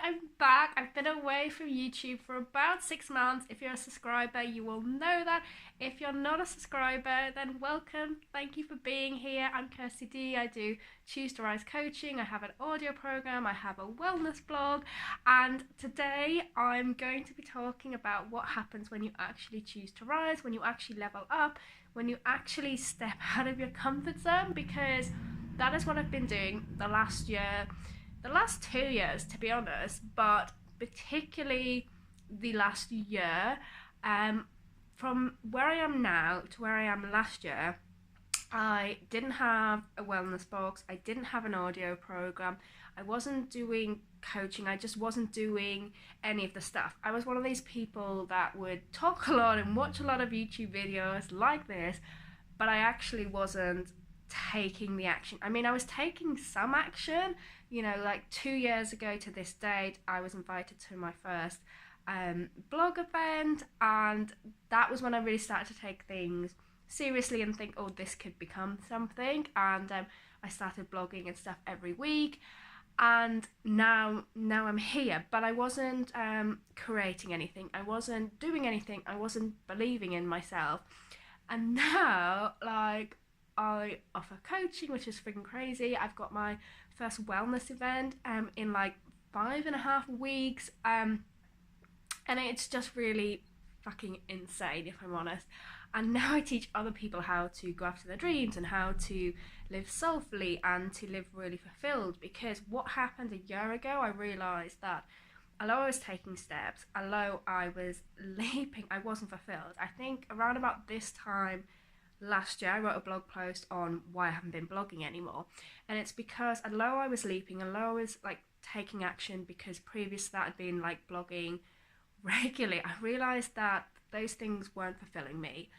I'm back. I've been away from YouTube for about 6 months. If you're a subscriber, you will know that. If you're not a subscriber, then welcome. Thank you for being here. I'm Kirsty Dee. I do Choose to Rise coaching. I have an audio program. I have a wellness blog. And today I'm going to be talking about what happens when you actually choose to rise, when you actually level up, when you actually step out of your comfort zone, because that is what I've been doing the last year, the last 2 years, to be honest, but particularly the last year. From where I am now to where I am last year, I didn't have a wellness box, I didn't have an audio program, I wasn't doing coaching, I just wasn't doing any of the stuff. I was one of these people that would talk a lot and watch a lot of YouTube videos like this, but I actually wasn't taking the action. I mean, I was taking some action, like 2 years ago to this date, I was invited to my first blog event, and that was when I really started to take things seriously and think, oh, this could become something. And I started blogging and stuff every week, and now I'm here, but I wasn't creating anything, I wasn't doing anything, I wasn't believing in myself. And now, like, I offer coaching, which is freaking crazy. I've got my first wellness event in like 5.5 weeks, and it's just really fucking insane, if I'm honest. And now I teach other people how to go after their dreams and how to live soulfully and to live really fulfilled. Because what happened a year ago, I realised that although I was taking steps, although I was leaping, I wasn't fulfilled. I think around about this time last year, I wrote a blog post on why I haven't been blogging anymore. And it's because although I was leaping, although I was like taking action, because previous to that I'd been like blogging regularly, I realised that those things weren't fulfilling me.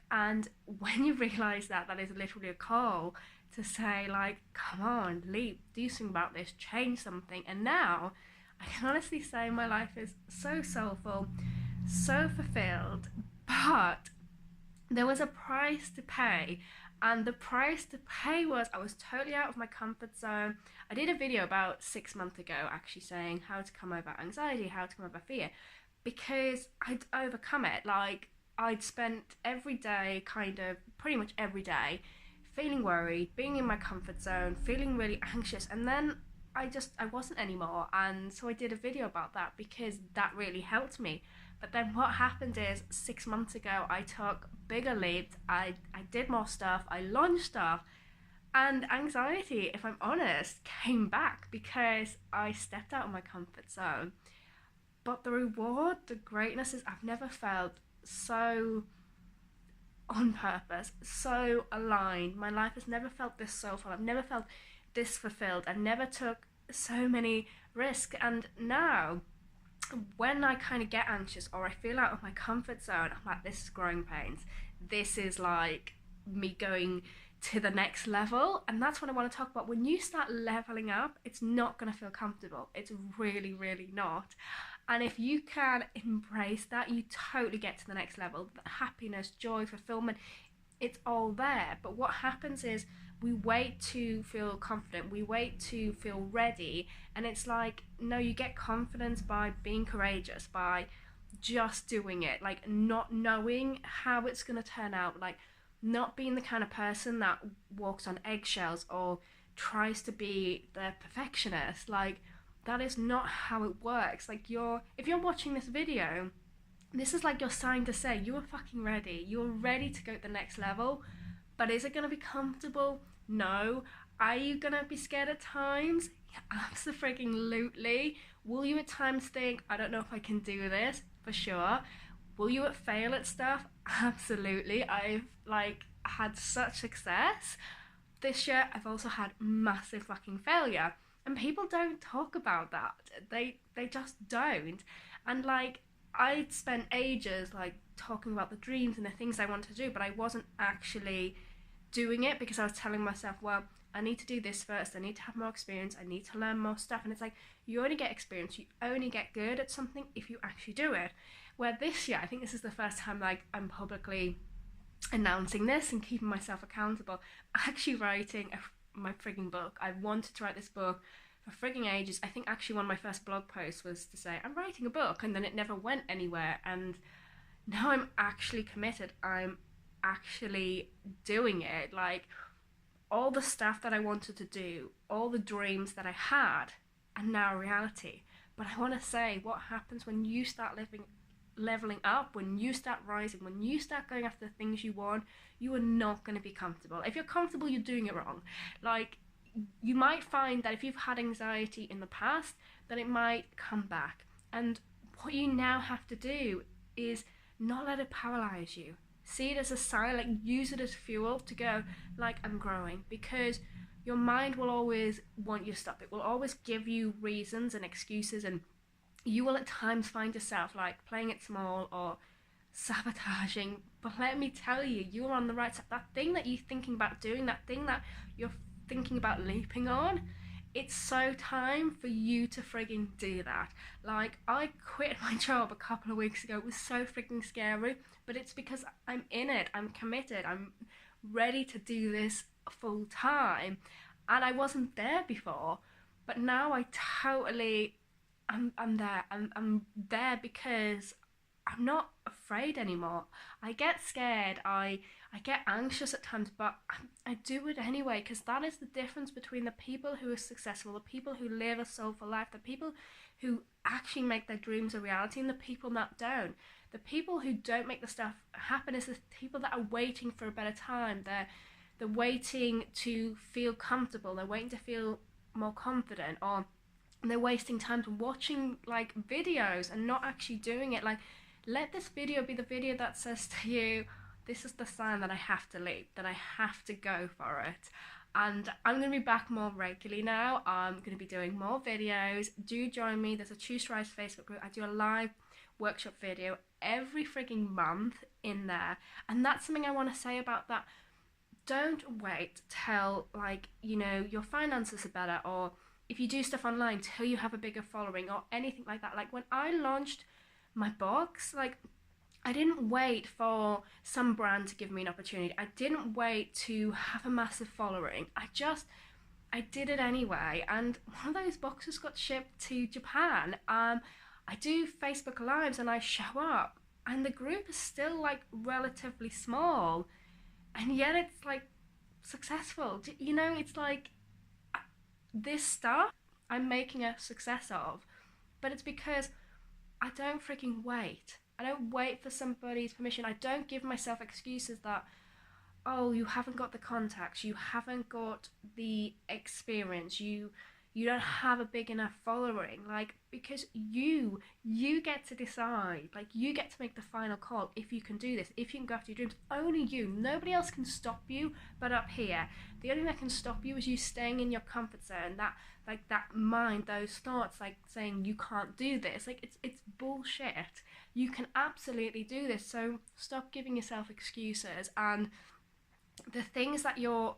And when you realise that, that is literally a call to say, like, come on, leap, do something about this, change something. And now I can honestly say my life is so soulful, so fulfilled, but there was a price to pay. And the price to pay was I was totally out of my comfort zone. I did a video about 6 months ago actually saying how to come over anxiety, how to come over fear, because I'd overcome it. Like, I'd spent every day, kind of pretty much every day, feeling worried, being in my comfort zone, feeling really anxious, and then I wasn't anymore. And so I did a video about that because that really helped me. But then what happened is 6 months ago I took bigger leaps, I did more stuff, I launched stuff, and anxiety, if I'm honest, came back because I stepped out of my comfort zone. But the reward, the greatness is I've never felt so on purpose, so aligned. My life has never felt this soulful. I've never felt this fulfilled. I never took so many risks. And now, when I kind of get anxious or I feel out of my comfort zone, I'm like, this is growing pains. This is like me going to the next level. And that's what I want to talk about. When you start leveling up, it's not going to feel comfortable. It's really, really not. And if you can embrace that, you totally get to the next level. The happiness, joy, fulfillment, it's all there. But what happens is we wait to feel confident, we wait to feel ready, and it's like, no, you get confidence by being courageous, by just doing it, like not knowing how it's going to turn out, like not being the kind of person that walks on eggshells or tries to be the perfectionist. Like, that is not how it works. Like, if you're watching this video, this is like your sign to say you are fucking ready. You're ready to go to the next level. But is it going to be comfortable? No. Are you going to be scared at times? Yeah, absolutely. Will you at times think, I don't know if I can do this? For sure. Will you fail at stuff? Absolutely. I've had such success. This year I've also had massive fucking failure. And people don't talk about that. They just don't. And like, I'd spent ages like talking about the dreams and the things I want to do, but I wasn't actually doing it because I was telling myself, well, I need to do this first, I need to have more experience, I need to learn more stuff. And it's like, you only get experience, you only get good at something if you actually do it. Where this year, I think this is the first time like I'm publicly announcing this and keeping myself accountable, actually writing my frigging book. I wanted to write this book for frigging ages. I think actually one of my first blog posts was to say I'm writing a book, and then it never went anywhere. And now I'm actually committed. I'm actually doing it. Like, all the stuff that I wanted to do, all the dreams that I had, are now reality. But I want to say, what happens when you start leveling up, when you start rising, when you start going after the things you want, you are not going to be comfortable. If you're comfortable, you're doing it wrong. Like, you might find that if you've had anxiety in the past, that it might come back. And what you now have to do is not let it paralyze you. See it as a sign, like use it as fuel to go, like, I'm growing. Because your mind will always want you to stop. It will always give you reasons and excuses, and you will at times find yourself like playing it small or sabotaging. But let me tell you, you're on the right side. That thing that you're thinking about doing, that thing that you're thinking about leaping on, it's so time for you to frigging do that. Like, I quit my job a couple of weeks ago. It was so frigging scary, but it's because I'm in it. I'm committed. I'm ready to do this full time. And I wasn't there before, but now I totally, I'm there. I'm there because I'm not afraid anymore. I get scared, I get anxious at times, but I do it anyway, because that is the difference between the people who are successful, the people who live a soulful life, the people who actually make their dreams a reality, and the people that don't. The people who don't make the stuff happen is the people that are waiting for a better time. They're waiting to feel comfortable, they're waiting to feel more confident, or they're wasting time watching like videos and not actually doing it. Like, let this video be the video that says to you, this is the sign that I have to leap, that I have to go for it. And I'm going to be back more regularly now. I'm going to be doing more videos. Do join me. There's a Choose to Rise Facebook group. I do a live workshop video every frigging month in there. And that's something I want to say about that. Don't wait till, like, you know, your finances are better, or if you do stuff online till you have a bigger following or anything like that. Like, when I launched my box, like, I didn't wait for some brand to give me an opportunity. I didn't wait to have a massive following. I did it anyway. And one of those boxes got shipped to Japan. I do Facebook Lives and I show up, and the group is still like relatively small, and yet it's like successful. You know, it's like this stuff I'm making a success of, but it's because I don't freaking wait. I don't wait for somebody's permission. I don't give myself excuses that, oh, you haven't got the contacts, you haven't got the experience, you don't have a big enough following. Like, because you get to decide. Like, you get to make the final call if you can do this, if you can go after your dreams. Only you. Nobody else can stop you but up here. The only thing that can stop you is you staying in your comfort zone. That mind, those thoughts, like saying you can't do this. Like, it's bullshit. You can absolutely do this. So stop giving yourself excuses. And the things that you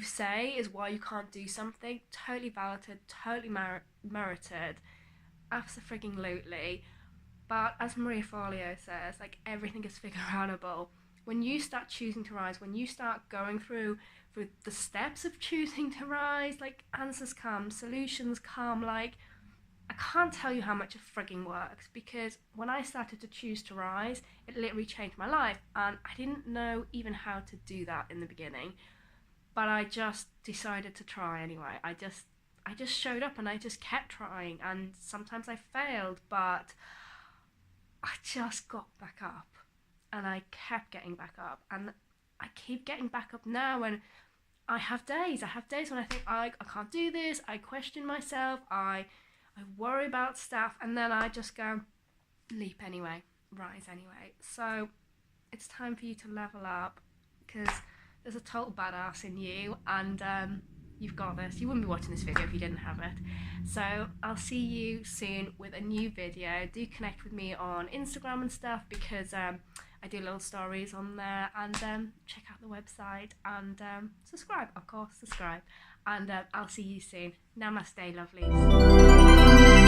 say is why you can't do something, totally validated, totally merited, absolutely. But as Maria Forleo says, like, everything is figure outable. When you start choosing to rise, when you start going through the steps of choosing to rise, like, answers come, solutions come. Like, I can't tell you how much it frigging works, because when I started to choose to rise, it literally changed my life, and I didn't know even how to do that in the beginning. But I just decided to try anyway. I just showed up and I just kept trying, and sometimes I failed, but I just got back up, and I kept getting back up, and I keep getting back up now. And I have days when I think I can't do this, I question myself, I worry about stuff, and then I just go, leap anyway, rise anyway. So it's time for you to level up, because there's a total badass in you, and you've got this. You wouldn't be watching this video if you didn't have it. So I'll see you soon with a new video. Do connect with me on Instagram and stuff, because I do little stories on there, and check out the website, and subscribe, of course, subscribe. And I'll see you soon. Namaste, lovelies.